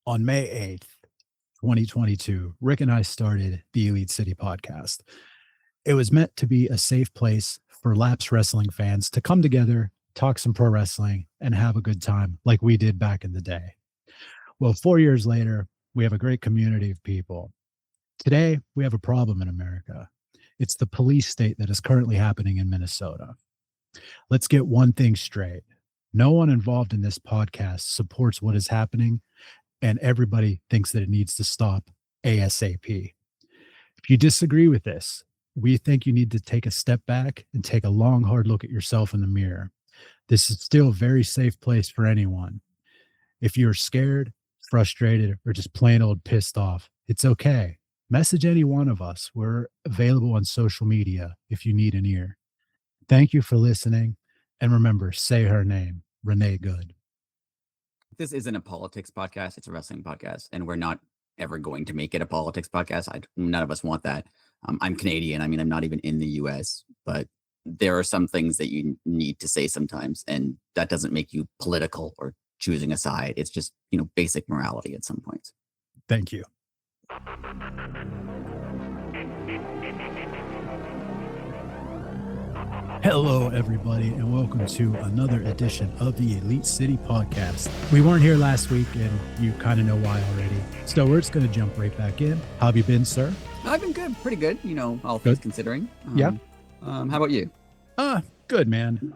On May 8th, 2022, Rick and I started the Elite City podcast. It was meant to be a safe place for lapsed wrestling fans to come together, talk some pro wrestling, and have a good time like we did back in the day. Well, 4 years later, we have a great community of people. Today, we have a problem in America. It's the police state that is currently happening in Minnesota. Let's get one thing straight. No one involved in this podcast supports what is happening, and everybody thinks that it needs to stop ASAP. If you disagree with this, we think you need to take a step back and take a long, hard look at yourself in the mirror. This is still a very safe place for anyone. If you're scared, frustrated, or just plain old pissed off, it's okay. Message any one of us. We're available on social media if you need an ear. Thank you for listening. And remember, say her name, Renee Good. This isn't a politics podcast. It's a wrestling podcast. And we're not ever going to make it a politics podcast. None of us want that. I'm Canadian. I mean, I'm not even in the US, but there are some things that you need to say sometimes. And that doesn't make you political or choosing a side. It's just, basic morality at some points. Thank you. Hello, everybody, and welcome to another edition of the Elite City podcast. We weren't here last week, and you kind of know why already. So we're just going to jump right back in. How have you been, sir? I've been good, pretty good, all things considering. Yeah. How about you? Good, man.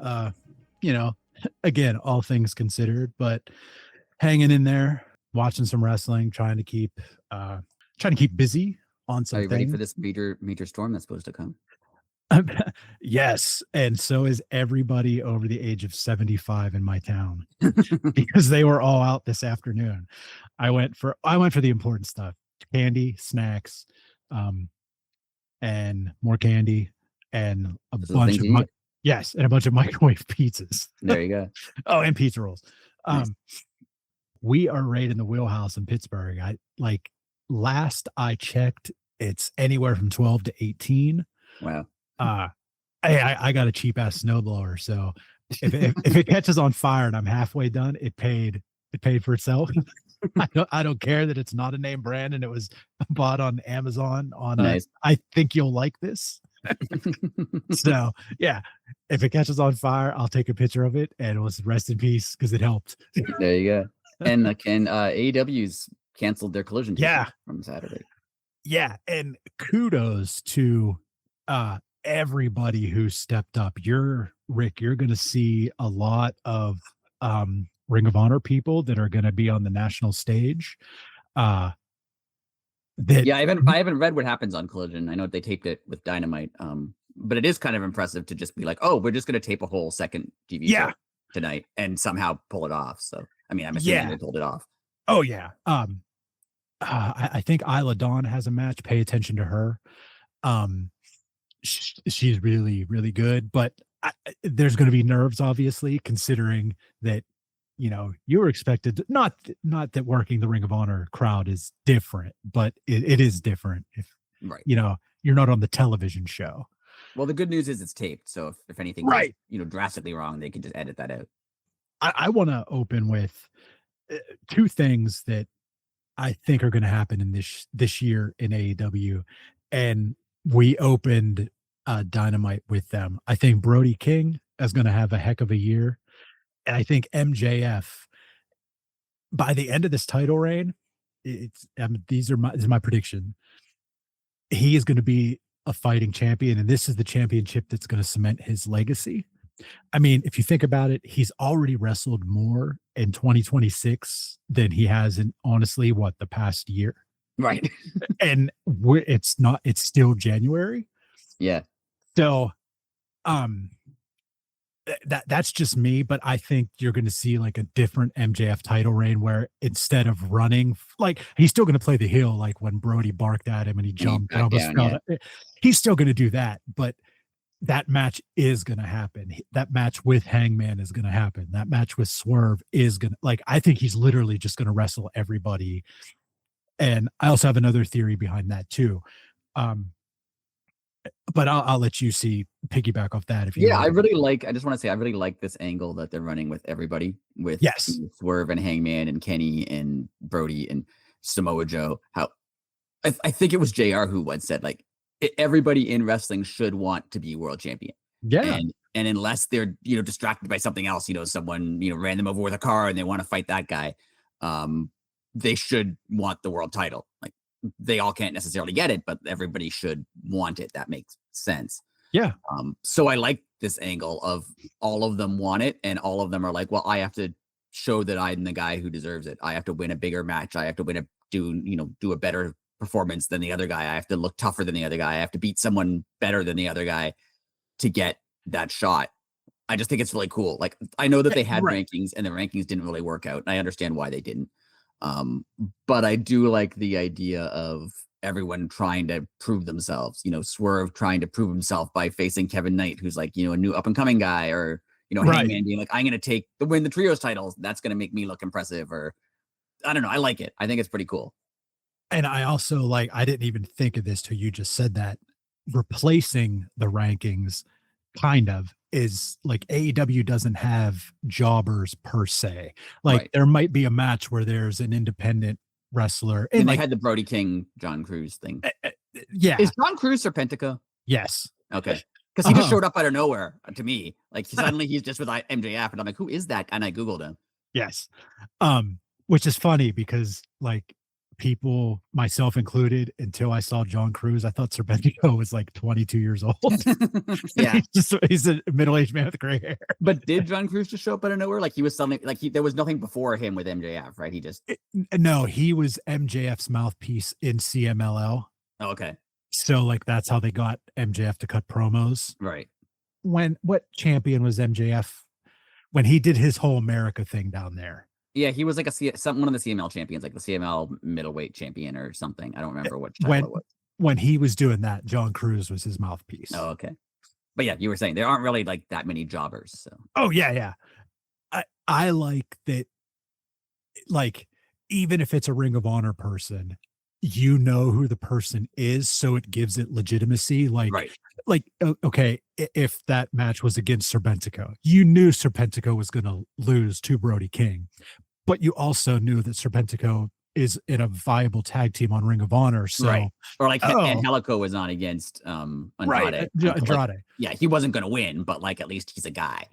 Again, all things considered, but hanging in there, watching some wrestling, trying to keep busy on some. Are you ready for this major storm that's supposed to come? Yes, and so is everybody over the age of 75 in my town because they were all out this afternoon. I went for the important stuff: candy, snacks, and more candy, and a bunch of and a bunch of microwave pizzas. There you go. Oh, and pizza rolls. Nice. We are right in the wheelhouse in Pittsburgh. Last I checked, it's anywhere from 12 to 18. Wow. I got a cheap ass snowblower, so if it catches on fire and I'm halfway done, it paid for itself. I don't care that it's not a name brand and it was bought on Amazon Nice. I think you'll like this. So yeah, if it catches on fire, I'll take a picture of it and it was rest in peace because it helped. There you go. And AEW's canceled their Collision from Saturday. Yeah, and kudos to everybody who stepped up. Rick, you're going to see a lot of Ring of Honor people that are going to be on the national stage. I haven't read what happens on Collision. I know they taped it with Dynamite, but it is kind of impressive to just be like, oh, we're just going to tape a whole second TV show tonight and somehow pull it off. So, I mean, I'm assuming they pulled it off. Oh, yeah. I think Isla Dawn has a match. Pay attention to her. She's really, really good, but there's going to be nerves, obviously, considering that, you were expected not that working the Ring of Honor crowd is different, but it is different if, you're not on the television show. Well, the good news is it's taped. So if anything goes, drastically wrong, they can just edit that out. I want to open with two things that I think are going to happen in this year in AEW. And we opened Dynamite with them. I think Brody King is going to have a heck of a year. And I think MJF, by the end of this title reign, this is my prediction. He is going to be a fighting champion. And this is the championship that's going to cement his legacy. I mean, if you think about it, he's already wrestled more in 2026 than he has in, honestly, the past year. Right. And it's still January. Yeah. So, that's just me, but I think you're going to see like a different MJF title reign where instead of running, like he's still going to play the heel, like when Brody barked at him and he jumped and almost fell. He's still going to do that, but that match is going to happen. That match with Hangman is going to happen. That match with Swerve is going to, I think he's literally just going to wrestle everybody. And I also have another theory behind that too. But I'll let you piggyback off that if you Yeah, like. I just want to say I really like this angle that they're running with everybody, with Yes. Swerve and Hangman and Kenny and Brody and Samoa Joe. How I think it was JR who once said, like, everybody in wrestling should want to be world champion. Yeah. And unless they're, distracted by something else, someone, ran them over with a car and they want to fight that guy, they should want the world title. Like, they all can't necessarily get it, but everybody should want it. That makes sense. Yeah. So I like this angle of all of them want it, and all of them are like, well, I have to show that I'm the guy who deserves it. I have to win a bigger match. I have to do a better performance than the other guy. I have to look tougher than the other guy. I have to beat someone better than the other guy to get that shot. I just think it's really cool. Like, I know that they had rankings and the rankings didn't really work out, and I understand why they didn't. But I do like the idea of everyone trying to prove themselves, Swerve trying to prove himself by facing Kevin Knight, who's like, a new up and coming guy, or, Hangman being like, I'm going to win the trios titles. That's going to make me look impressive, or I don't know. I like it. I think it's pretty cool. And I also I didn't even think of this till you just said that, replacing the rankings kind of is like AEW doesn't have jobbers per se. There might be a match where there's an independent wrestler, and they had the Brody King, John Cruz thing. Yeah. Is John Cruz Serpentico? Yes. Okay. Because he just showed up out of nowhere to me. Like, suddenly he's just with MJF, and I'm like, who is that? And I Googled him. Yes. Which is funny because people, myself included, until I saw John Cruz, I thought Serpentico was 22 years old. Yeah. he's a middle-aged man with gray hair. But did John Cruz just show up out of nowhere? Like, he was something, there was nothing before him with MJF, right? No, he was MJF's mouthpiece in CMLL. Oh, okay. So that's how they got MJF to cut promos. Right. What champion was MJF when he did his whole America thing down there? Yeah, he was one of the CML champions, like the CML middleweight champion or something. I don't remember what title it was. When he was doing that, John Cruz was his mouthpiece. Oh, okay. But yeah, you were saying there aren't really that many jobbers. So. Oh yeah. I like that. Even if it's a Ring of Honor person, who the person is, so it gives it legitimacy. Right. Okay, if that match was against Serpentico, you knew Serpentico was going to lose to Brody King, but you also knew that Serpentico is in a viable tag team on Ring of Honor. So, or Angelico was on against Andrade. Andrade. Yeah, he wasn't going to win, but at least he's a guy.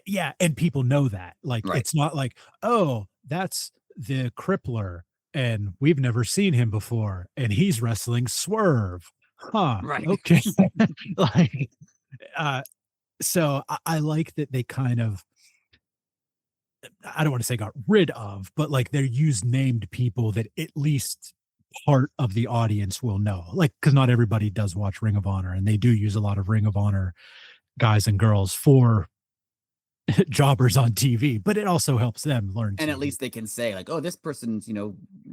Yeah, and people know that. It's not oh, that's the Crippler, and we've never seen him before, and he's wrestling Swerve. Huh. Right. Okay. So I like that they kind of, I don't want to say got rid of, but they use named people that at least part of the audience will know. Because not everybody does watch Ring of Honor, and they do use a lot of Ring of Honor guys and girls for jobbers on TV, but it also helps them learn. And at least they can say oh, this person's,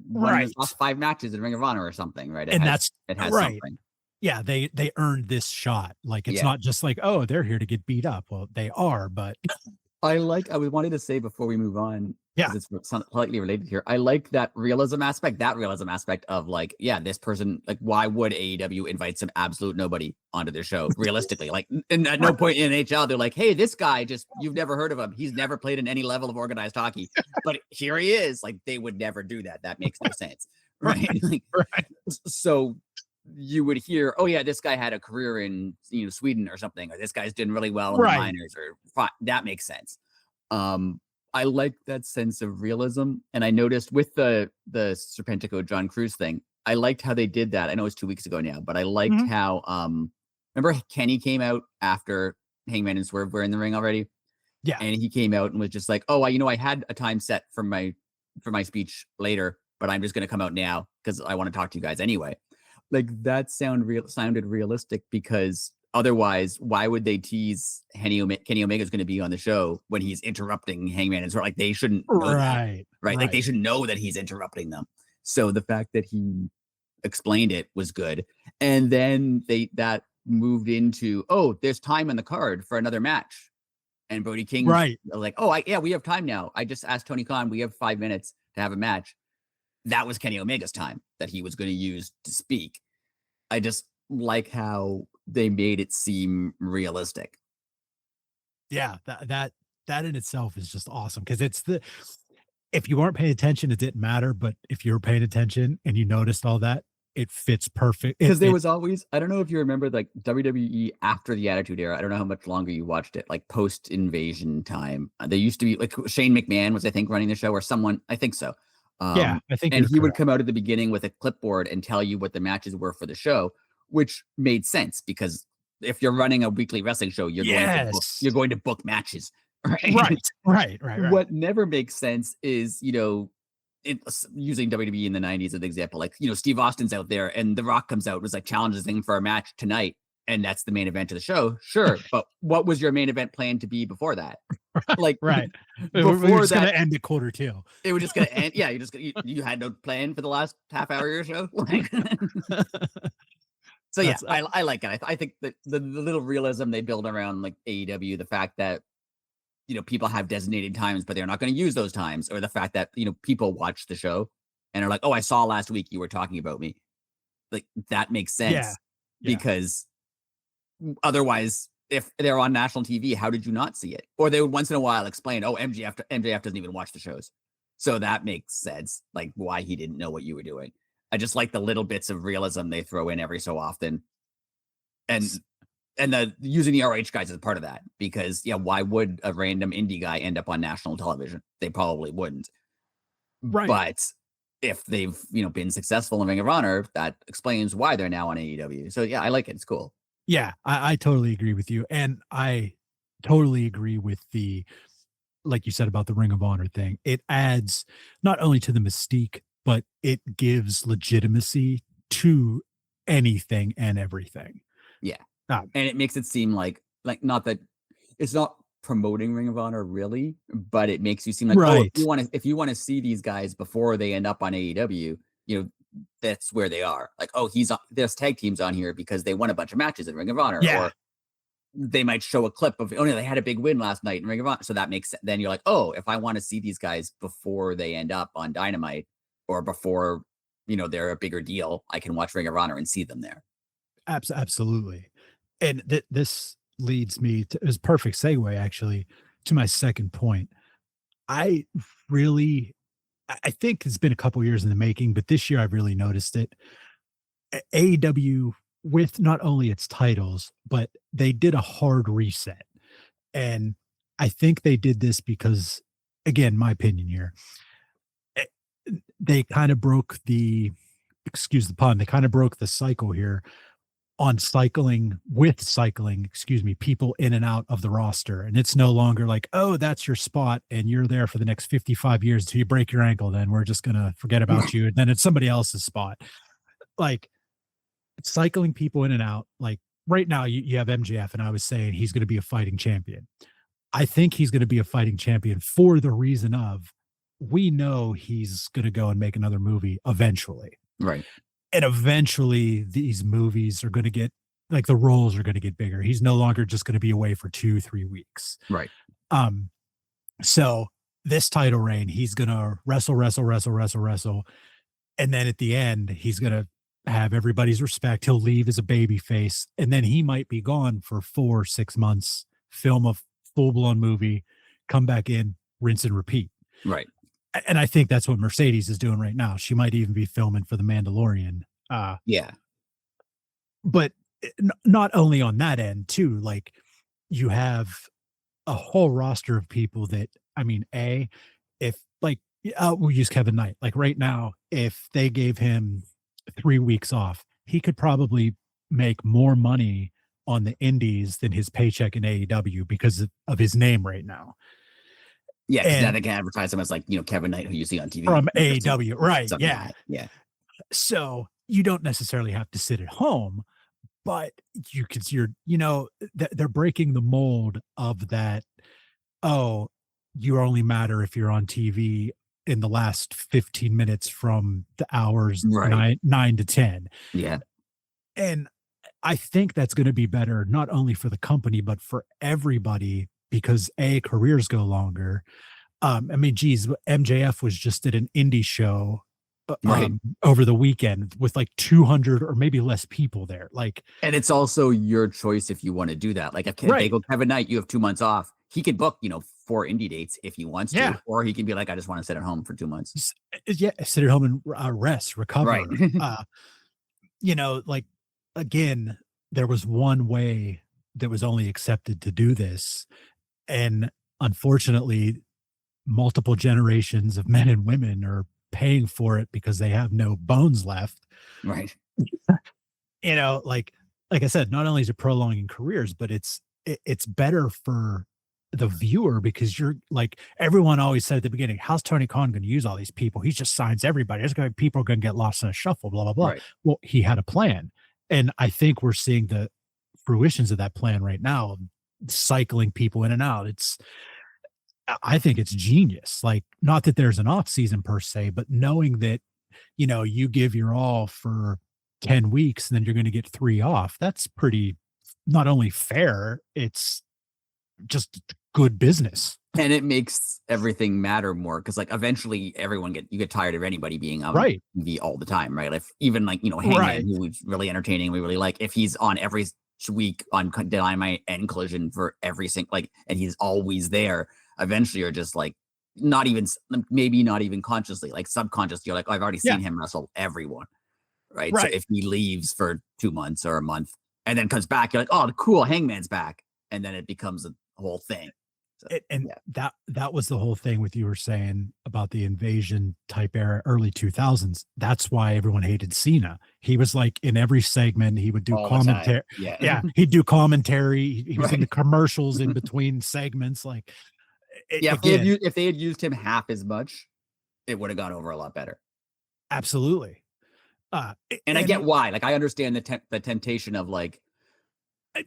won his last 5 matches in Ring of Honor or something, right? It has something. Yeah, they earned this shot. It's not just oh, they're here to get beat up. Well, they are, but I wanted to say before we move on, yeah, it's slightly related here. I like that realism aspect of this person, why would AEW invite some absolute nobody onto their show realistically? And at no point in NHL, they're like, hey, this guy you've never heard of him. He's never played in any level of organized hockey, but here he is. They would never do that. That makes no sense. Right. Right. So you would hear, oh yeah, this guy had a career in Sweden or something, or this guy's doing really well in the minors, or that makes sense. I like that sense of realism, and I noticed with the Serpentico John Cruz thing, I liked how they did that. I know it's 2 weeks ago now, but I liked how remember Kenny came out after Hangman and Swerve were in the ring already, and he came out and was just like, oh, I had a time set for my speech later, but I'm just going to come out now because I want to talk to you guys anyway. That sounded realistic, because otherwise, why would they tease Kenny Omega's going to be on the show when he's interrupting Hangman? It's they shouldn't know that, right? They should know that he's interrupting them. So the fact that he explained it was good. And then that moved into, oh, there's time on the card for another match. And Brody King we have time now. I just asked Tony Khan, we have 5 minutes to have a match. That was Kenny Omega's time that he was going to use to speak. I just like how they made it seem realistic. Yeah, that in itself is just awesome because it's the if you weren't paying attention, it didn't matter, but if you were paying attention and you noticed all that, it fits perfect. Because there was always, I don't know if you remember, like, WWE after the Attitude Era. I don't know how much longer you watched it, like post Invasion time. There used to be like Shane McMahon was, I think, running the show, or someone. I think so. Yeah, I think And you're he would correct. come out at the beginning with a clipboard and tell you what the matches were for the show, which made sense because if you're running a weekly wrestling show, Yes. you're going to book matches, right? Right. What never makes sense is, using WWE in the 90s as an example, like, Steve Austin's out there and The Rock comes out, was like, challenges him for a match tonight. And that's the main event of the show. Sure. But what was your main event planned to be before that? Like, Right. We're before just gonna that, end at quarter two. it was just going to end. Yeah. You had no plan for the last half hour of your show. Like, so yeah, That's I like it. I think that the little realism they build around like AEW, the fact that people have designated times, but they're not going to use those times, or the fact that people watch the show and are like, "Oh, I saw last week you were talking about me." Like that makes sense yeah. because otherwise, if they're on national TV, how did you not see it? Or they would once in a while explain, "Oh, MJF doesn't even watch the shows," so that makes sense, like why he didn't know what you were doing. I just like the little bits of realism they throw in every so often, and the using the ROH guys as part of that, because why would a random indie guy end up on national television? They probably wouldn't. Right. But if they've been successful in Ring of Honor, that explains why they're now on AEW. So yeah, I like it. It's cool. Yeah, I totally agree with you. And I totally agree with like you said about the Ring of Honor thing. It adds not only to the mystique, but it gives legitimacy to anything and everything. Yeah. Um, And it makes it seem like not that it's not promoting Ring of Honor really, but it makes you seem like, Right. if you want to see these guys before they end up on AEW, that's where they are. Like, oh, there's tag teams on here because they won a bunch of matches in Ring of Honor. Yeah. Or they might show a clip of, oh no, they had a big win last night in Ring of Honor. So that makes sense. Then you're like, oh, if I want to see these guys before they end up on Dynamite, or before they're a bigger deal, I can watch Ring of Honor and see them there. Absolutely. And this leads me to is perfect segue actually to my second point. I really I think it's been a couple years in the making, but this year I've really noticed it. AEW, with not only its titles, but they did a hard reset. And I think they did this because, again, my opinion here, eh, they kind of broke excuse the pun, they kind of broke the cycle here on cycling, excuse me, people in and out of the roster. And it's no longer like, oh, that's your spot and you're there for the next 55 years until you break your ankle. Then we're just going to forget about you. And then it's somebody else's spot. Like cycling people in and out. Like right now you have MJF, and I was saying he's going to be a fighting champion. I think he's going to be a fighting champion for the reason of we know he's going to go and make another movie eventually. Right. And eventually these movies are going to get like the roles are going to get bigger. He's no longer just going to be away for 2-3 weeks. Right. So this title reign, he's going to wrestle. And then at the end, he's going to have everybody's respect. He'll leave as a baby face, and then he might be gone for 4-6 months, film a full-blown movie, come back in, rinse and repeat. Right. And I think that's what Mercedes is doing right now. She might even be filming for The Mandalorian. Yeah. But not only on that end too, like you have a whole roster of people that, I mean, if like, we'll use Kevin Knight, like right now, if they gave him 3 weeks off, he could probably make more money on the indies than his paycheck in AEW because of his name right now. Yeah, because now they can advertise him as like, Kevin Knight, who you see on TV. From AEW, right, yeah. Like yeah. So you don't necessarily have to sit at home, but they're breaking the mold of that, oh, you only matter if you're on TV in the last 15 minutes from the hours Right. 9 to 10. Yeah. And I think that's going to be better, not only for the company, but for everybody, because careers go longer. I mean, geez, MJF was just at an indie show Right. over the weekend with like 200 or maybe less people there. Like, And it's also your choice if you want to do that. Like if they right. go Kevin Knight, you have 2 months off. He could book, 4 indie dates if he wants Yeah. to, or he can be like, I just want to sit at home for 2 months. Yeah. Sit at home and rest, Right. recover. Like, again, there was one way that was only accepted to do this. And unfortunately, multiple generations of men and women are paying for it because they have no bones left. Right. Like I said, not only is it prolonging careers, but it's better for the viewer because you're like everyone always said at the beginning, how's Tony Khan going to use all these people? He just signs everybody. People are going to get lost in a shuffle, blah, blah, blah. Right. Well, he had a plan. And I think we're seeing the fruitions of that plan right now, cycling people in and out. I think it's genius. Like, not that there's an off season per se, but knowing that, you give your all for 10 weeks and then you're going to get 3 off. That's pretty not only fair, it's just good business. And it makes everything matter more because like eventually you get tired of anybody being on Right. TV all the time, right? If even like, Hangman, Right. who was really entertaining, we really like, if he's on every week on Dynamite and Collision for every single, like, and he's always there, eventually you're just like, maybe not even consciously, like subconsciously, you're like, oh, I've already seen him wrestle everyone, right? So Right. if he leaves for 2 months or a month and then comes back, you're like, oh, cool, Hangman's back. And then it becomes a whole thing. So, And that was the whole thing with you were saying about the invasion type era, early 2000s. That's why everyone hated Cena. He was like in every segment, he would do all the time. commentary. Yeah, he'd do commentary. He was in the Right. commercials in between segments. Like, Yeah, again, if they had used him half as much, it would have gone over a lot better. absolutely. And I get why. Like, I understand the temptation of like,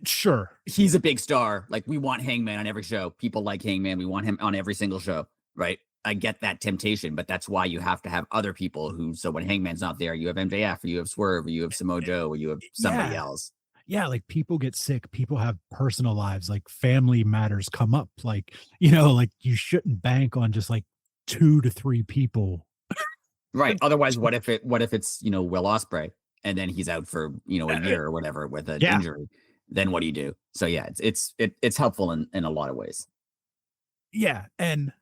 sure, he's a big star. Like, we want Hangman on every show. People like Hangman. We want him on every single show, right? I get that temptation, but that's why you have to have other people who. So when Hangman's not there, you have MJF, or you have Swerve, or you have Samoa Joe, or you have somebody else. Yeah, like people get sick, people have personal lives, like family matters come up. Like, like you shouldn't bank on just like 2 to 3 people. Right. Otherwise, what if it's Will Ospreay and then he's out for a year or whatever with an injury? Then what do you do? So yeah, it's helpful in a lot of ways. Yeah, and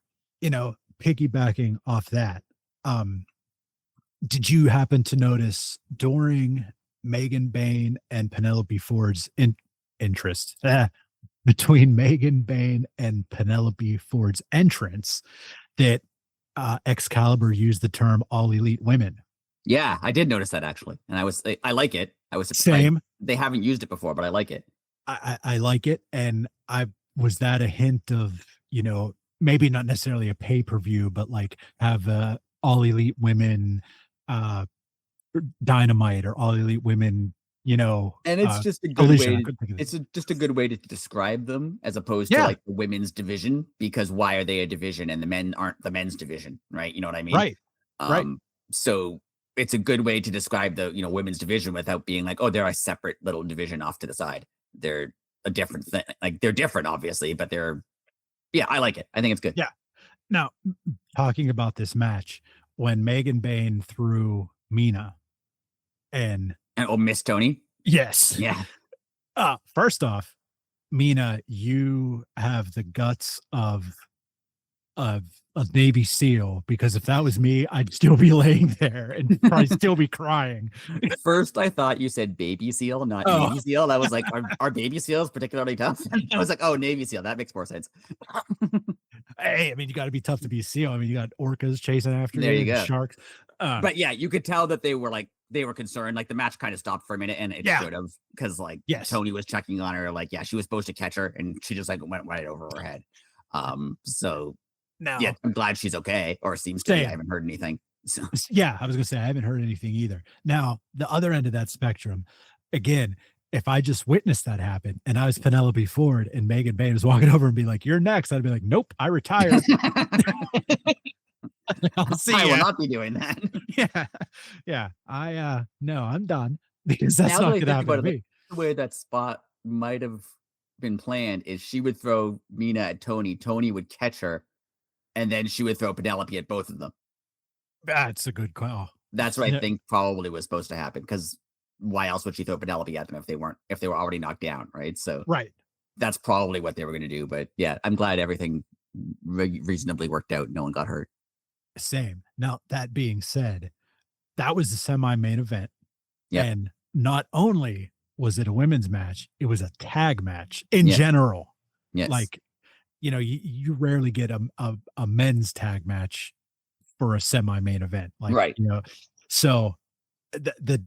piggybacking off that, did you happen to notice during Megan Bayne and Penelope Ford's interest between Megan Bayne and Penelope Ford's entrance that Excalibur used the term "all elite women"? Yeah, I did notice that actually, and I like it. I was Same. They haven't used it before, but I like it. I like it, and was that a hint of maybe not necessarily a pay-per-view, but like have all elite women Dynamite or all elite women, and it's just a good Collision. way. Just a good way to describe them as opposed to like the women's division, because why are they a division and the men aren't the men's division, right? You know what I mean? Right. Right. So it's a good way to describe the women's division without being like, oh, they're a separate little division off to the side. They're a different thing. Like, they're different, obviously, but I like it. I think it's good. Yeah. Now, talking about this match, when Megan Bayne threw Mina and Miss Tony. Yes. Yeah. First off, Mina, you have the guts of a Navy SEAL, because if that was me, I'd still be laying there and probably still be crying. First, I thought you said baby seal, not Navy SEAL. I was like, are baby seals particularly tough? And I was like, oh, Navy SEAL. That makes more sense. Hey, I mean, you got to be tough to be a SEAL. I mean, you got orcas chasing after There you and go. sharks. But yeah, you could tell that they were concerned. Like, the match kind of stopped for a minute, and it should have, because like Tony was checking on her. Like, she was supposed to catch her, and she just like went right over her head. So now, yeah, I'm glad she's okay, or seems to be. I haven't heard anything. So. Yeah, I was gonna say I haven't heard anything either. Now, the other end of that spectrum, again, if I just witnessed that happen and I was Penelope Ford and Megan Bayne was walking over and be like, "You're next," I'd be like, "Nope, I retired." I'll see. I will not be doing that. Yeah. No, I'm done, because that's not gonna happen to me. The way that spot might have been planned is she would throw Mina at Tony. Tony would catch her, and then she would throw Penelope at both of them. That's a good call. That's what I Yeah. think probably was supposed to happen, because why else would she throw Penelope at them if they were already knocked down, right? So Right. that's probably what they were going to do. But yeah, I'm glad everything reasonably worked out. No one got hurt. Same. Now, that being said, that was the semi-main event. Yep. And not only was it a women's match, it was a tag match in Yes. general. Yes. Like, you rarely get a men's tag match for a semi-main event. Like, Right. So the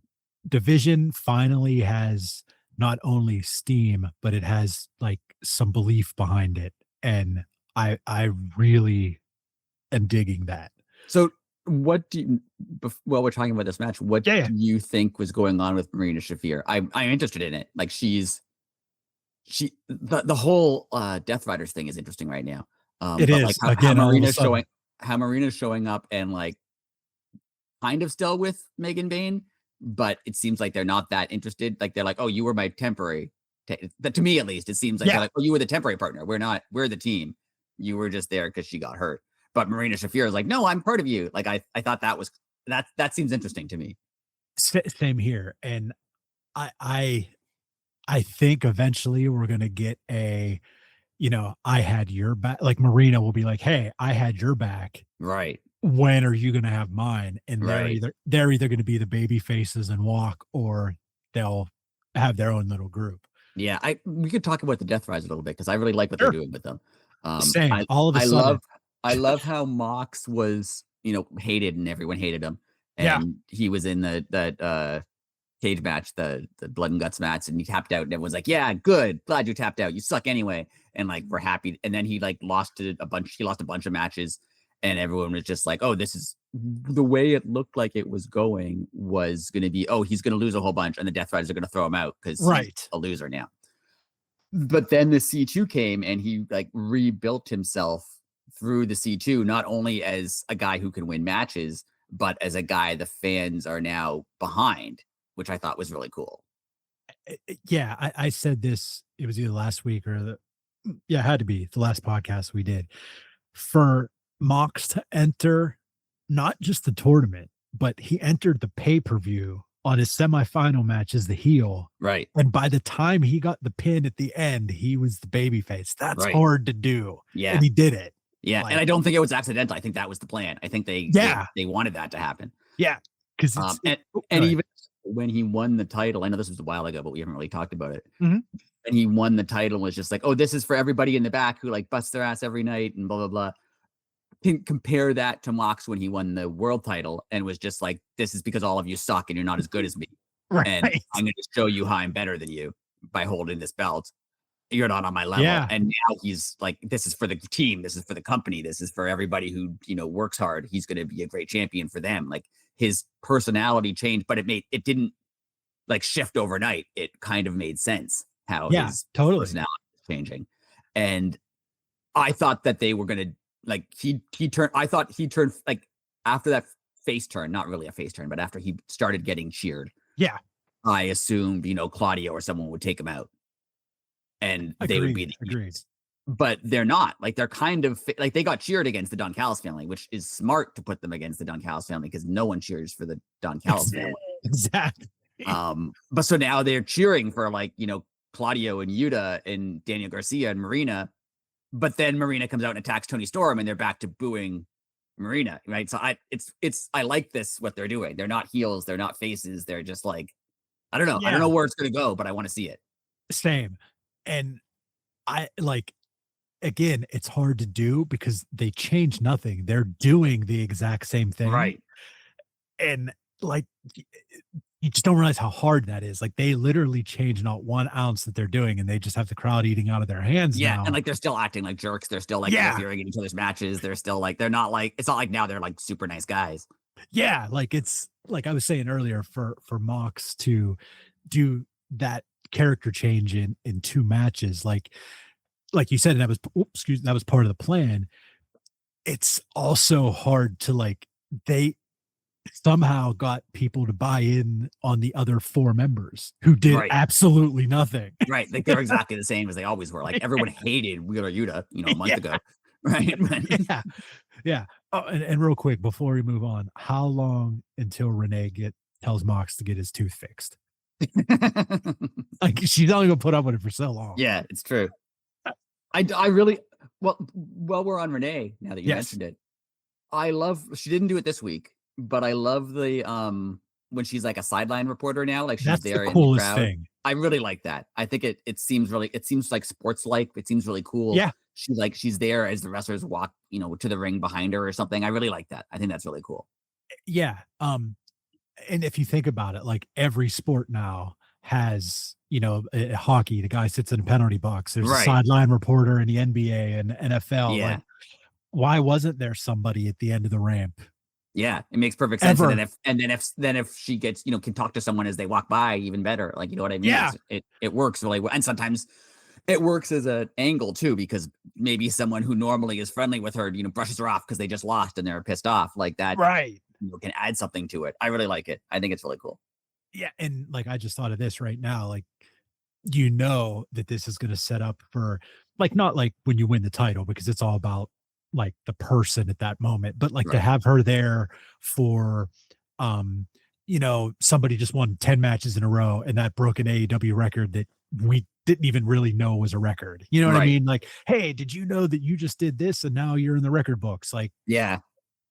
division finally has not only steam, but it has like some belief behind it. And I really am digging that. So what do you, while we're talking about this match, what Yeah. do you think was going on with Marina Shafir? I'm interested in it. Like the whole Death Riders thing is interesting right now. It but is, like again, all of a sudden. how Marina's showing up and like kind of still with Megan Bain, but it seems like they're not that interested. Like they're like, oh, you were my temporary. To me, at least, it seems like they're like, oh, you were the temporary partner. We're not. We're the team. You were just there because she got hurt. But Marina Shafir is like, no, I'm part of you. Like I thought that seems interesting to me. Same here. And I think eventually we're gonna get a, I had your back. Like Marina will be like, hey, I had your back. Right. When are you gonna have mine? And Right. they're either gonna be the baby faces and walk, or they'll have their own little group. Yeah, we could talk about the Death Rise a little bit, because I really like what they're doing with them. Same. I All of a I sudden. I love how Mox was, hated and everyone hated him. Yeah. And he was in that cage match, the blood and guts match, and he tapped out, and everyone's like, yeah, good, glad you tapped out. You suck anyway. And like we're happy. And then he like lost a bunch of matches, and everyone was just like, oh, this is the way it looked like it was going was gonna be, oh, he's gonna lose a whole bunch, and the Death Riders are gonna throw him out because he's a loser now. But then the C2 came, and he like rebuilt himself through the C2, not only as a guy who can win matches, but as a guy the fans are now behind, which I thought was really cool. Yeah, I said this, it was either last week or it had to be the last podcast we did. For Mox to enter not just the tournament, but he entered the pay-per-view on his semifinal match as the heel. Right. And by the time he got the pin at the end, he was the babyface. That's hard to do. Yeah. And he did it. Yeah. And I don't think it was accidental. I think that was the plan. I think they wanted that to happen. Yeah. Because and even when he won the title, I know this was a while ago, but we haven't really talked about it. Mhm. And he won the title, was just like, oh, this is for everybody in the back who like busts their ass every night and blah, blah, blah. Can compare that to Mox when he won the world title and was just like, this is because all of you suck and you're not as good as me. Right. And I'm going to show you how I'm better than you by holding this belt. You're not on my level. Yeah. And now he's like, this is for the team. This is for the company. This is for everybody who, works hard. He's going to be a great champion for them. Like his personality changed, but it didn't like shift overnight. It kind of made sense how his personality was changing. And I thought that they were going to, like he turned, I thought he turned like after that face turn, not really a face turn, but after he started getting cheered. Yeah. I assumed, Claudio or someone would take him out. And they would be the agreed. But they're not. Like they're kind of like they got cheered against the Don Callis family, which is smart to put them against the Don Callis family because no one cheers for the Don Callis family. Exactly. But so now they're cheering for like, Claudio and Yuta and Daniel Garcia and Marina. But then Marina comes out and attacks Tony Storm, and they're back to booing Marina, right? So I like this, what they're doing. They're not heels, they're not faces. They're just like, I don't know. Yeah. I don't know where it's gonna go, but I want to see it. Same. And I like, again, it's hard to do because they change nothing. They're doing the exact same thing. Right. And like, you just don't realize how hard that is. Like they literally change not 1 ounce that they're doing, and they just have the crowd eating out of their hands. Yeah. Now. And like they're still acting like jerks. They're still like interfering in each other's matches. They're still like, they're not like, it's not like now they're like super nice guys. Yeah. Like it's like I was saying earlier, for Mox to do that character change in 2 matches, like you said, and that was part of the plan. It's also hard to like, they somehow got people to buy in on the other 4 members who did absolutely nothing. Right. Like they're exactly the same as they always were. Like everyone hated Wheeler Yuta, a month ago. Right. Yeah. Oh, and real quick before we move on, how long until Renee tells Mox to get his tooth fixed? Like she's only gonna put up with it for so long. Yeah, it's true. I really well while we're on Renee, now that you Yes, mentioned it, I love she didn't do it this week, but I love the when she's like a sideline reporter now, like she's that's the there in the coolest crowd. thing. I really like that. I think it seems like sports like. It seems really cool. Yeah, She's there as the wrestlers walk, to the ring behind her or something. I really like that. I think that's really cool. yeah. And if you think about it, like every sport now has, hockey, the guy sits in a penalty box. There's a Right. sideline reporter in the NBA and NFL. Like, Yeah. why wasn't there somebody at the end of the ramp Yeah, it makes perfect sense. And ever? then if she gets, can talk to someone as they walk by, even better. Like, you know what I mean? Yeah, It works really well. And sometimes it works as an angle too, because maybe someone who normally is friendly with her, brushes her off because they just lost and they're pissed off. Like that, right. can add something to it. I really like it. I think it's really cool. Yeah, and like I just thought of this right now, like you know that this is going to set up for like not like when you win the title because it's all about like the person at that moment, but like to Right. have her there for um somebody just won 10 matches in a row and that broke an AEW record that we didn't even really know was a record. You know what I Right. mean? Like, hey, did you know that you just did this and now you're in the record books? Like Yeah.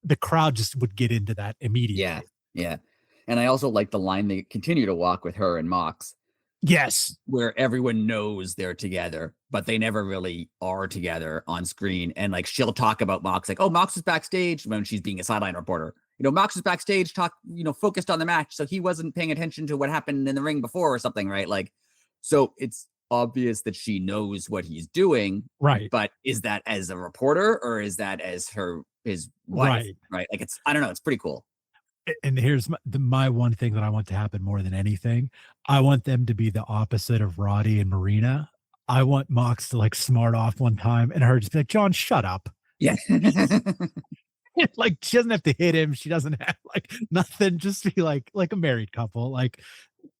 the crowd just would get into that Yeah. immediately. Yeah. And I also like the line they continue to walk with her and Mox, Yes. where everyone knows they're together, but they never really are together on screen. And like she'll talk about Mox, like, oh, Mox was backstage when she's being a sideline reporter. Mox was backstage, focused on the match. So he wasn't paying attention to what happened in the ring before or something, right? Like, so it's obvious that she knows what he's doing, Right. but is that as a reporter or is that as his wife? Right. Right. Like I don't know. It's pretty cool. And here's my one thing that I want to happen more than anything. I want them to be the opposite of Roddy and Marina. I want Mox to like smart off one time and her just be like, John, shut up. Yeah. Like she doesn't have to hit him. She doesn't have like nothing. Just be like a married couple. Like,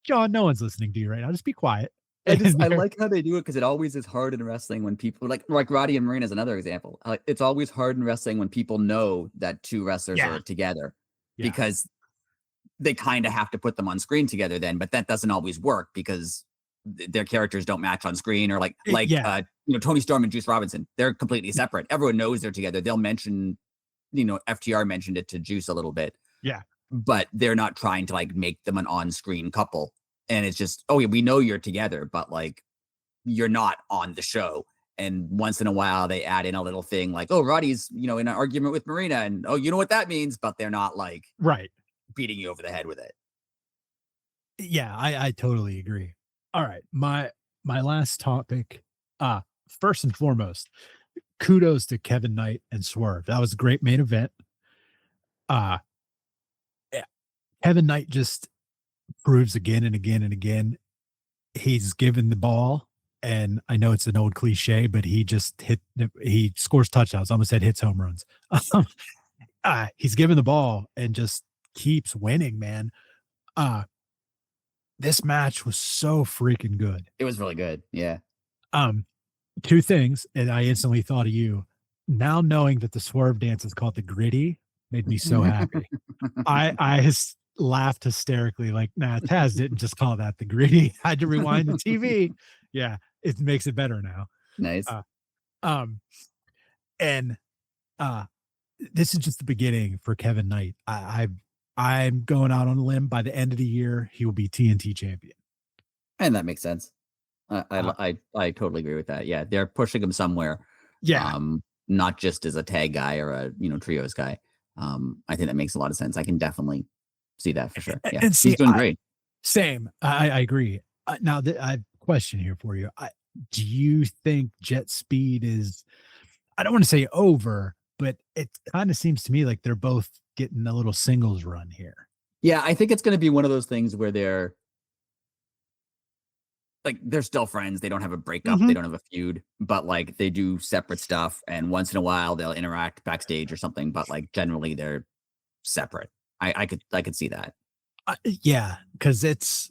John, no one's listening to you right now. Just be quiet. I And like how they do it because it always is hard in wrestling when people like Roddy and Marina is another example. It's always hard in wrestling when people know that two wrestlers yeah, are together yeah, because they kind of have to put them on screen together then, but that doesn't always work because their characters don't match on screen or yeah, Tony Storm and Juice Robinson, they're completely separate. Everyone knows they're together. They'll mention, FTR mentioned it to Juice a little bit, yeah. but they're not trying to like make them an on-screen couple. And it's just, oh yeah, we know you're together, but like you're not on the show. And once in a while they add in a little thing like, oh, Roddy's, in an argument with Marina and oh, you know what that means, but they're not like Right. beating you over the head with it. Yeah, I totally agree. All right. My last topic, first and foremost, kudos to Kevin Knight and Swerve. That was a great main event. Uh yeah, Kevin Knight just proves again and again and again he's given the ball, and I know it's an old cliche, but he scores touchdowns. I almost said hits home runs. He's given the ball and just keeps winning, man. Uh this match was so freaking good. It was really good. Yeah. Um, two things, and I instantly thought of you. Now knowing that the swerve dance is called the gritty made me so happy. I laughed hysterically, like, nah, Taz didn't just call that the gritty. I had to rewind the TV. Yeah, it makes it better now. Nice. Uh, um, and uh, this is just the beginning for Kevin Knight. I'm going out on a limb. By the end of the year, he will be TNT champion. And that makes sense. Uh, I totally agree with that. Yeah. They're pushing him somewhere. yeah, Not just as a tag guy or a, trios guy. I think that makes a lot of sense. I can definitely see that for sure. Yeah. and see, He's doing great. same. I agree. Now, I have a question here for you. Do you think Jet Speed is, I don't want to say over, but it kind of seems to me like they're both getting a little singles run here. Yeah. I think it's going to be one of those things where they're still friends. They don't have a breakup. Mhm. They don't have a feud, but like they do separate stuff. And once in a while they'll interact backstage or something, but like generally they're separate. I could see that. Yeah, because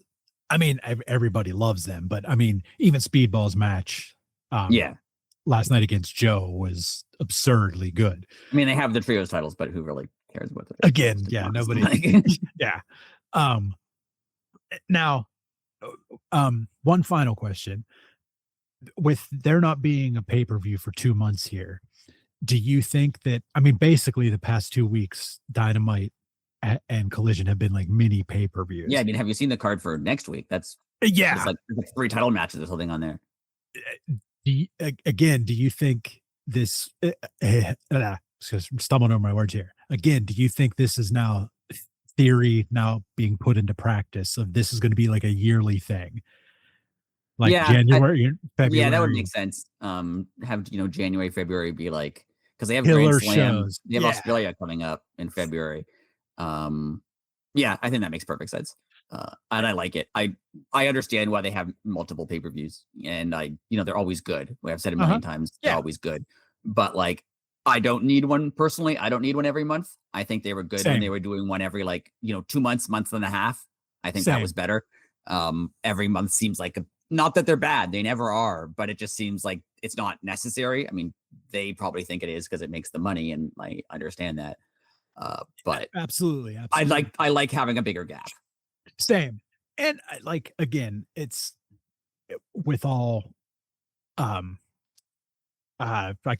I mean, everybody loves them, but I mean, even Speedball's match, um, Yeah. last night against Joe was absurdly good. I mean, they have the trios titles, but who really cares what the Again, yeah, nobody. Yeah. Now, one final question. With there not being a pay-per-view for 2 months here, do you think that, I mean, basically the past 2 weeks, Dynamite and Collision have been like mini pay-per-views. Yeah, I mean, have you seen the card for next week? That's Yeah. it's like 3 title matches or something on there. Again, do you think this because I'm stumbling over my words here. Again, do you think this is now theory now being put into practice of this is going to be like a yearly thing? Like January, February. Yeah, that would make sense. Have January, February be like, because they have Killer Grand Slam, shows. they have Australia coming up in February. Yeah, I think that makes perfect sense. And I like it. I understand why they have multiple pay-per-views, and they're always good. I've said it a million times, they're always good. But like, I don't need one personally. I don't need one every month. I think they were good when they were doing one every 2 months, month and a half. I think that was better. Every month seems like not that they're bad, they never are, but it just seems like it's not necessary. I mean, they probably think it is because it makes the money, and I understand that. But absolutely. I like having a bigger gap. Same. And again, it's with all I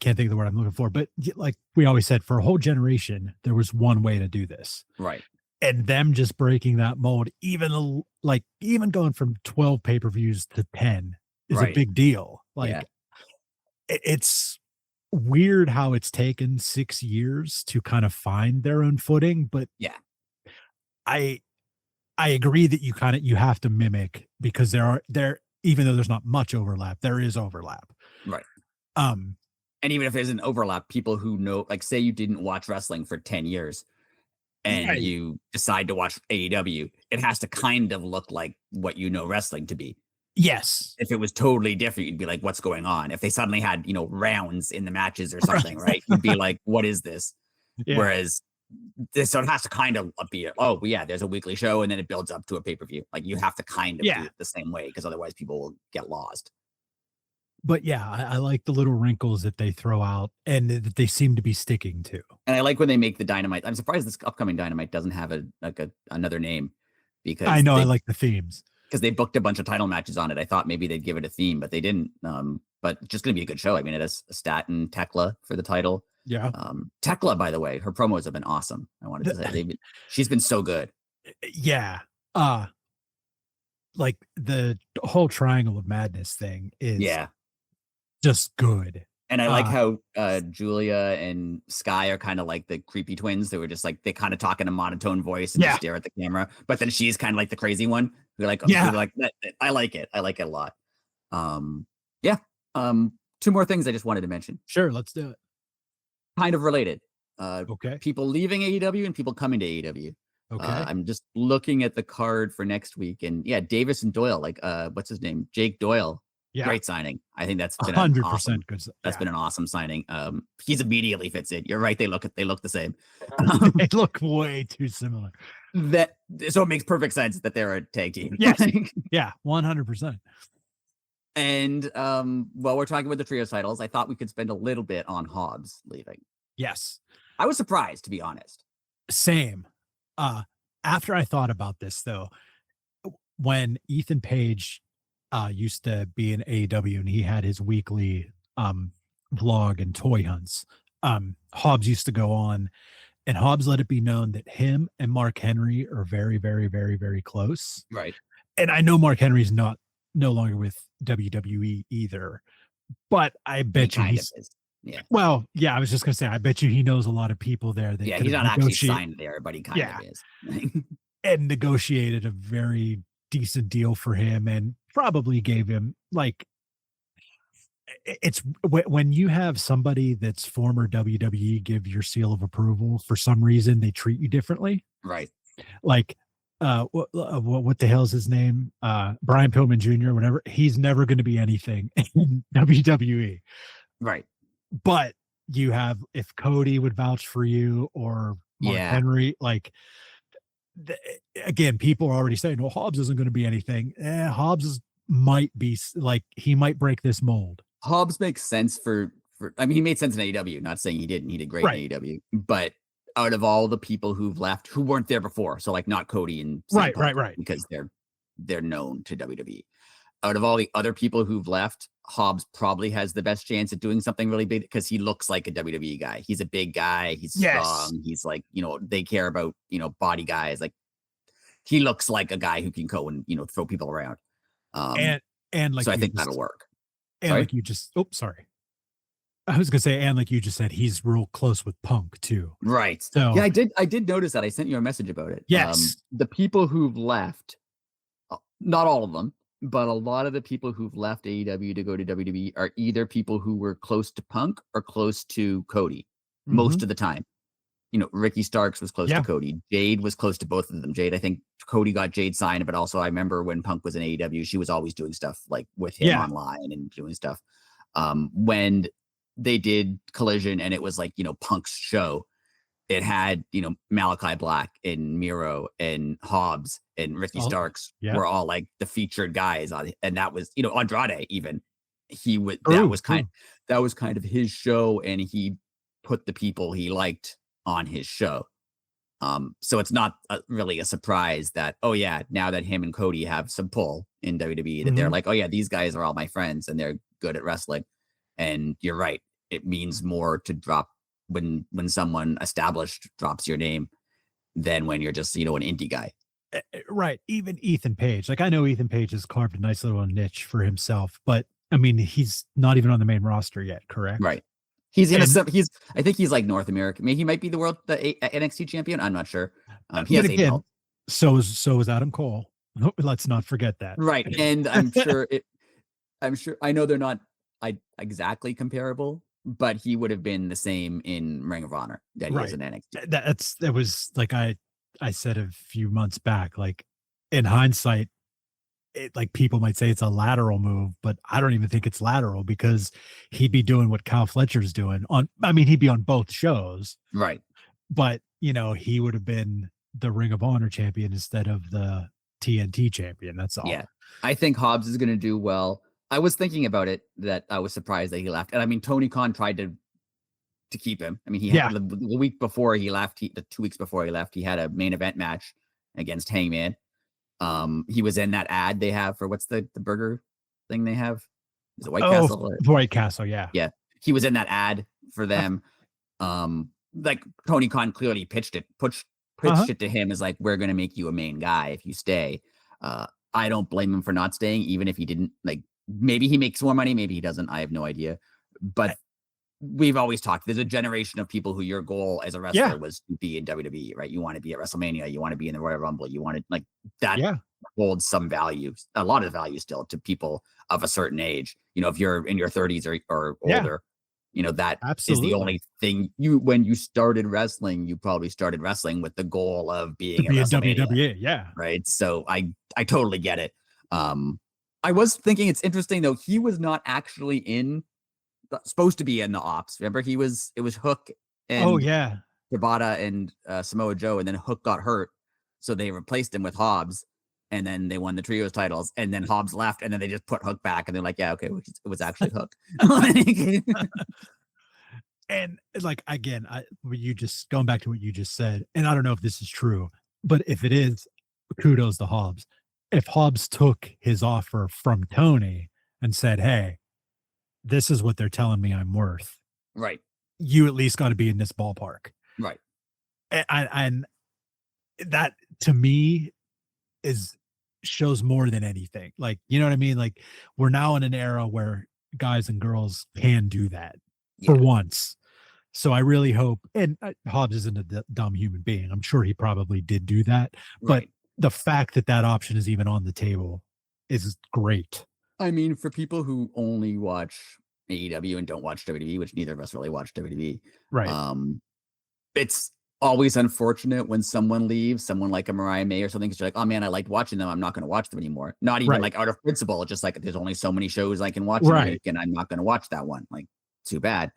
can't think of the word I'm looking for, but like we always said, for a whole generation, there was one way to do this. Right. And them just breaking that mold, even going from 12 pay-per-views to 10 is a big deal. It's weird how it's taken 6 years to kind of find their own footing, but I agree that you have to mimic, because even though there's not much overlap, there is overlap. Right. And even if there's an overlap, people who know, like, say you didn't watch wrestling for 10 years and you decide to watch AEW, it has to kind of look like what wrestling to be. Yes. If it was totally different, you'd be like, what's going on? If they suddenly had, rounds in the matches or something, right? You'd be like, what is this? Yeah. Whereas this, so it has to kind of be, there's a weekly show, and then it builds up to a pay-per-view. Like, you have to kind of do it the same way, because otherwise people will get lost. But yeah, I like the little wrinkles that they throw out and that they seem to be sticking to. And I like when they make the Dynamite. I'm surprised this upcoming Dynamite doesn't have another name, because I know I like the themes, because they booked a bunch of title matches on it. I thought maybe they'd give it a theme, but they didn't. But it's just going to be a good show. I mean, it has Stat and Tekla for the title. Yeah. Tekla, by the way, her promos have been awesome. I wanted to say she's been so good. Yeah. Like the whole Triangle of Madness thing is just good. And I like how Julia and Sky are kind of like the creepy twins. They were just like, they kind of talk in a monotone voice and just stare at the camera. But then she's kind of like the crazy one. Who like, I like it. I like it a lot. 2 more things I just wanted to mention. Sure, let's do it. Kind of related. Okay. People leaving AEW and people coming to AEW. Okay. I'm just looking at the card for next week, and Davis and Doyle, like what's his name? Jake Doyle. Yeah. Great signing. I think that's been 100% awesome, good. That's been an awesome signing. He's immediately fits in. You're right. They look the same. They look way too similar. So it makes perfect sense that they're a tag team. Yes. Yeah. 100%. And while we're talking about the trio titles, I thought we could spend a little bit on Hobbs leaving. Yes. I was surprised, to be honest. Same. After I thought about this, though, when Ethan Page used to be in AEW and he had his weekly vlog and toy hunts, Hobbs used to go on, and Hobbs let it be known that him and Mark Henry are very, very, very, very close. Right. And I know Mark Henry's no longer with WWE either, but I bet he's. Yeah. Well, yeah, I was just gonna say, I bet you he knows a lot of people there. That he's not actually signed there, but he kind of is. And negotiated a very decent deal for him, and probably gave him it's when you have somebody that's former WWE give your seal of approval, for some reason they treat you differently. Right. Like what the hell's his name? Brian Pillman Jr. Whatever. He's never going to be anything in WWE. Right. But you have, if Cody would vouch for you, or Mark Henry, again, people are already saying, well, Hobbs isn't going to be anything. Hobbs might be like, he might break this mold. Hobbs makes sense for I mean, he made sense in AEW, not saying he didn't. He did great Right. in AEW. But out of all the people who've left who weren't there before, so like not Cody and CM Punk, Right. because they're known to WWE. Out of all the other people who've left, Hobbs probably has the best chance at doing something really big because he looks like a WWE guy. He's a big guy. He's strong. He's like, they care about, body guys. Like he looks like a guy who can go and, throw people around. And like, so I think that'll work. And like you just, sorry. I was gonna say, and like you just said, he's real close with Punk too. Right. So yeah, I did notice that. I sent you a message about it. Yes. The people who've left, not all of them, but a lot of the people who've left AEW to go to WWE are either people who were close to Punk or close to Cody most of the time. Ricky Starks was close to Cody. Jade was close to both of them. Jade, I think Cody got Jade signed, but also I remember when Punk was in AEW, she was always doing stuff like with him online and doing stuff. When they did Collision and it was like, Punk's show, it had, Malachi Black and Miro and Hobbs and Ricky Starks were all like the featured guys on it. And that was, Andrade even. That was kind of his show, and he put the people he liked on his show. So it's not really a surprise that, now that him and Cody have some pull in WWE, that they're like, these guys are all my friends and they're good at wrestling. And you're right. It means more to drop when someone established drops your name than when you're just, an indie guy. Right. Even Ethan Page. Like I know Ethan Page has carved a nice little niche for himself, but I mean, he's not even on the main roster yet, correct? Right. I think he's like North American. Maybe he might be the NXT champion. I'm not sure. He has again, so is Adam Cole. Let's not forget that. Right. And I'm sure I know they're not exactly comparable, but he would have been the same in Ring of Honor that he is in NXT. That was like I said a few months back, like in hindsight, like people might say it's a lateral move, but I don't even think it's lateral because he'd be doing what Kyle Fletcher's doing he'd be on both shows. Right. But, he would have been the Ring of Honor champion instead of the TNT champion. That's all. Yeah. I think Hobbs is going to do well. I was thinking about it, that I was surprised that he left. And I mean, Tony Khan tried to keep him. I mean, he had the week before he left, the 2 weeks before he left, he had a main event match against Hangman. He was in that ad they have for what's the burger thing they have? Is it White Castle? White Castle, yeah. Yeah. He was in that ad for them. Like Tony Khan clearly pitched it to him as like, we're gonna make you a main guy if you stay. I don't blame him for not staying, even if he didn't. Like maybe he makes more money, maybe he doesn't. I have no idea. But we've always talked, there's a generation of people who your goal as a wrestler was to be in WWE, right? You want to be at WrestleMania, you want to be in the Royal Rumble, you want to like that holds some value, a lot of value still to people of a certain age. If you're in your 30s or older, that Absolutely. Is the only thing when you started wrestling, you probably started wrestling with the goal of being a WWE, right? So I totally get it. I was thinking it's interesting though, he was not actually supposed to be in the ops. Remember, it was Hook and Tabata and Samoa Joe, and then Hook got hurt, so they replaced him with Hobbs, and then they won the trios titles, and then Hobbs left, and then they just put Hook back, and they're like, it was actually Hook. And like again, you just going back to what you just said, and I don't know if this is true, but if it is, kudos to Hobbs. If Hobbs took his offer from Tony and said, "Hey, this is what they're telling me I'm worth," right? You at least got to be in this ballpark, right? And that to me shows more than anything. Like, you know what I mean? Like, we're now in an era where guys and girls can do that for once. So I really hope, and Hobbs isn't a dumb human being. I'm sure he probably did do that, but the fact that option is even on the table is great. I mean, for people who only watch AEW and don't watch WWE, which neither of us really watch WWE, right? It's always unfortunate when someone leaves, someone like a Mariah May or something, because you're like, oh man, I liked watching them, I'm not going to watch them anymore. Not even like out of principle, it's just like there's only so many shows I can watch in a week, and I'm not going to watch that one. Like, too bad.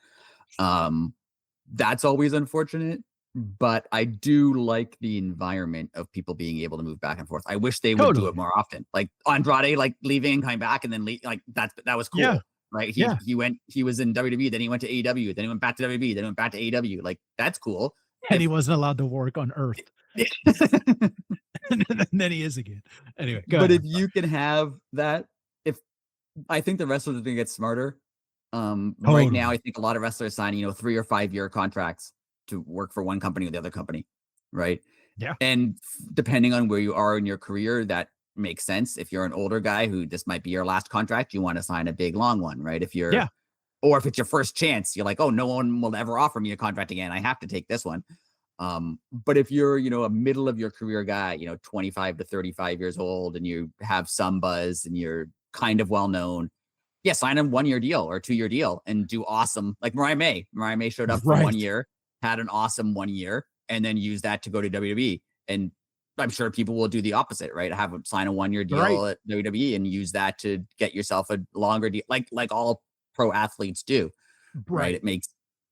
That's always unfortunate. But I do like the environment of people being able to move back and forth. I wish they would do it more often. Like Andrade, like leaving and coming back, and then that was cool. Right? Yeah. He was in WWE, then he went to AEW, then he went back to WWE, then he went back to AEW. Like, that's cool. And he wasn't allowed to work on Earth. If And then he is again. Anyway, go but ahead. if you can have that, if I think the wrestlers are gonna get smarter. Right now, Totally. I think a lot of wrestlers sign, 3 or 5 year contracts to work for one company or the other company, right? Yeah. And depending on where you are in your career, that makes sense. If you're an older guy who this might be your last contract, you want to sign a big long one, right? Yeah. Or if it's your first chance, you're like, oh, no one will ever offer me a contract again. I have to take this one. But if you're, a middle of your career guy, 25 to 35 years old, and you have some buzz and you're kind of well known, yeah, sign a 1-year deal or 2-year deal and do awesome. Like Mariah May. Mariah May showed up for 1 Right. year, had an awesome 1 year, and then use that to go to WWE. And I'm sure people will do the opposite, right? Have them sign a 1-year deal Right. at WWE and use that to get yourself a longer deal, like all pro athletes do, right? Right.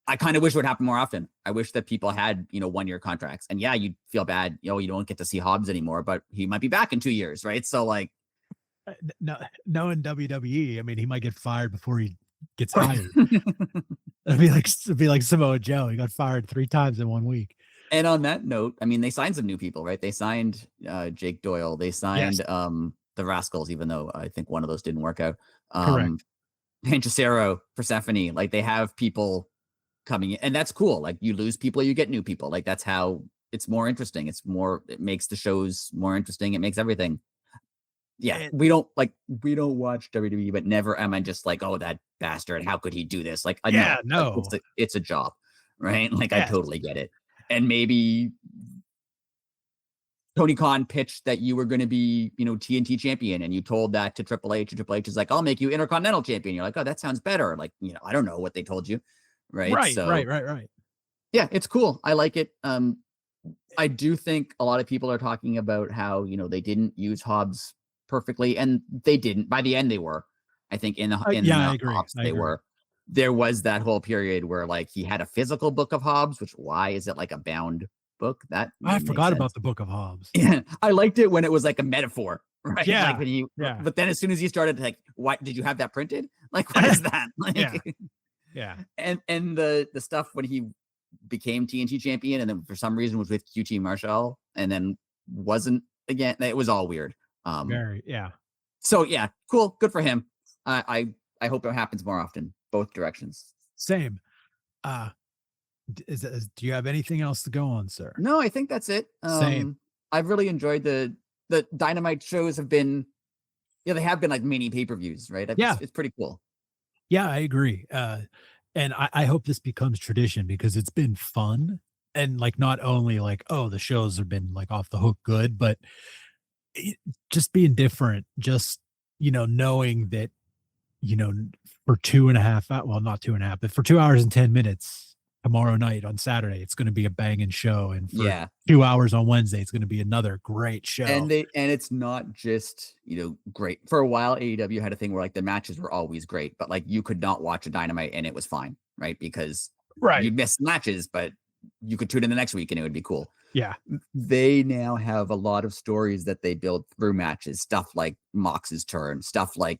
I kind of wish it would happen more often. I wish that people had, 1-year contracts. And yeah, you'd feel bad, you don't get to see Hobbs anymore, but he might be back in 2 years, right? So like, No, knowing WWE, I mean, he might get fired before he gets hired. It'd be like Samoa Joe. He got fired 3 times in 1 week. and on that note, I mean, they signed some new people, right? They signed Jake Doyle. They signed the Rascals, even though I think one of those didn't work out. Correct. Hechicero, Persephone, like they have people coming in, and that's cool. Like you lose people, you get new people. Like that's how it's more interesting. It makes the shows more interesting. It makes everything. Yeah, And- we don't watch WWE, but never am I just like, oh, that bastard, how could he do this? Like, Yeah, no, no. it's a job, right? Like I Yes. totally get it. And maybe Tony Khan pitched that you were going to be, TNT champion, and you told that to Triple H, and Triple H is like, I'll make you Intercontinental champion. You're like, oh, that sounds better. Like, I don't know what they told you, right? Right. So, Right. yeah, it's cool. I like it. I do think a lot of people are talking about how, they didn't use Hobbs perfectly, and they didn't. By the end, they were. I think in the I agree. Hobbs, I they agree. were. There was that whole period where like he had a physical book of Hobbs, which why is it like a bound book? That I didn't make forgot sense. about the Book of Hobbs. Yeah, I liked it when it was like a metaphor, right? Yeah, Like when yeah. But then as soon as he started, like, what did you have that printed? Like, what is that? Like, Yeah. and the stuff when he became TNT champion, and then for some reason was with QT Marshall, and then wasn't again. It was all weird. Very. Yeah. So yeah, cool, good for him. I hope it happens more often, both directions. Same. Do you have anything else to go on, sir? No, I think that's it. Same. I've really enjoyed the Dynamite shows. Have been, they have been like mini pay-per-views, right? Yeah. It's pretty cool. Yeah, I agree. And I hope this becomes tradition because it's been fun. And like, not only like, oh, the shows have been like off the hook good, but just being different, just, knowing that, for 2.5 well, not 2.5, but for 2 hours and 10 minutes tomorrow night on Saturday, it's going to be a banging show. And for 2 hours on Wednesday, it's going to be another great show. And it's not just, great. For a while, AEW had a thing where like the matches were always great, but like you could not watch a Dynamite and it was fine, right? Because you'd miss matches, but you could tune in the next week and it would be cool. Yeah. They now have a lot of stories that they build through matches, stuff like Mox's turn, stuff like,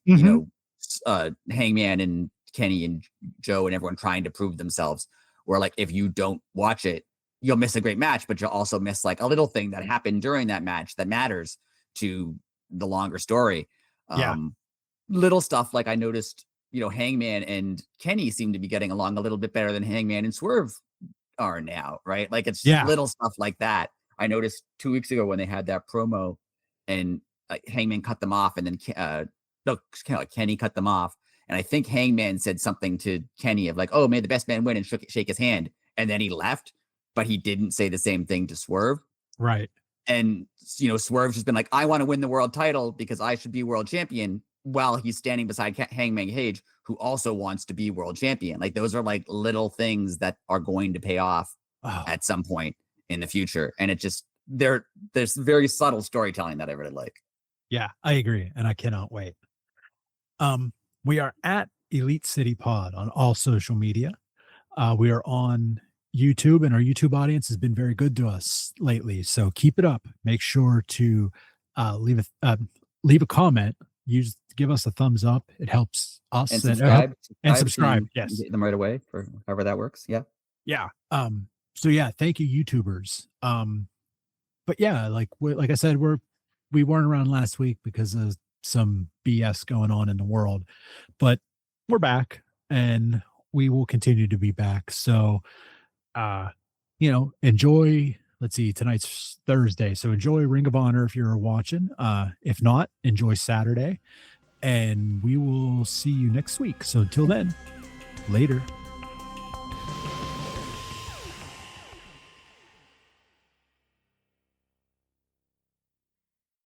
Hangman and Kenny and Joe and everyone trying to prove themselves, where like if you don't watch it, you'll miss a great match, but you'll also miss like a little thing that happened during that match that matters to the longer story. Little stuff like I noticed, Hangman and Kenny seem to be getting along a little bit better than Hangman and Swerve are now, right? Like it's little stuff like that. I noticed 2 weeks ago when they had that promo and Hangman cut them off, and then Kenny cut them off. And I think Hangman said something to Kenny of like, oh, may the best man win, and shake his hand. And then he left, but he didn't say the same thing to Swerve. Right. And, Swerve's just been like, I want to win the world title because I should be world champion, while he's standing beside Hangman Page, who also wants to be world champion. Like those are like little things that are going to pay off at some point in the future. And it just, there's very subtle storytelling that I really like. Yeah, I agree. And I cannot wait. We are at Elite City Pod on all social media. We are on YouTube, and our YouTube audience has been very good to us lately. So keep it up. Make sure to leave a comment. give us a thumbs up. It helps us And and subscribe. subscribe. So you Yes. get them right away for however that works. Yeah. Yeah. So yeah, thank you, YouTubers. But yeah, like I said, we weren't around last week because of some BS going on in the world, but we're back and we will continue to be back. So enjoy. Let's see, tonight's Thursday. So enjoy Ring of Honor if you're watching. If not, enjoy Saturday. And we will see you next week. So until then, later.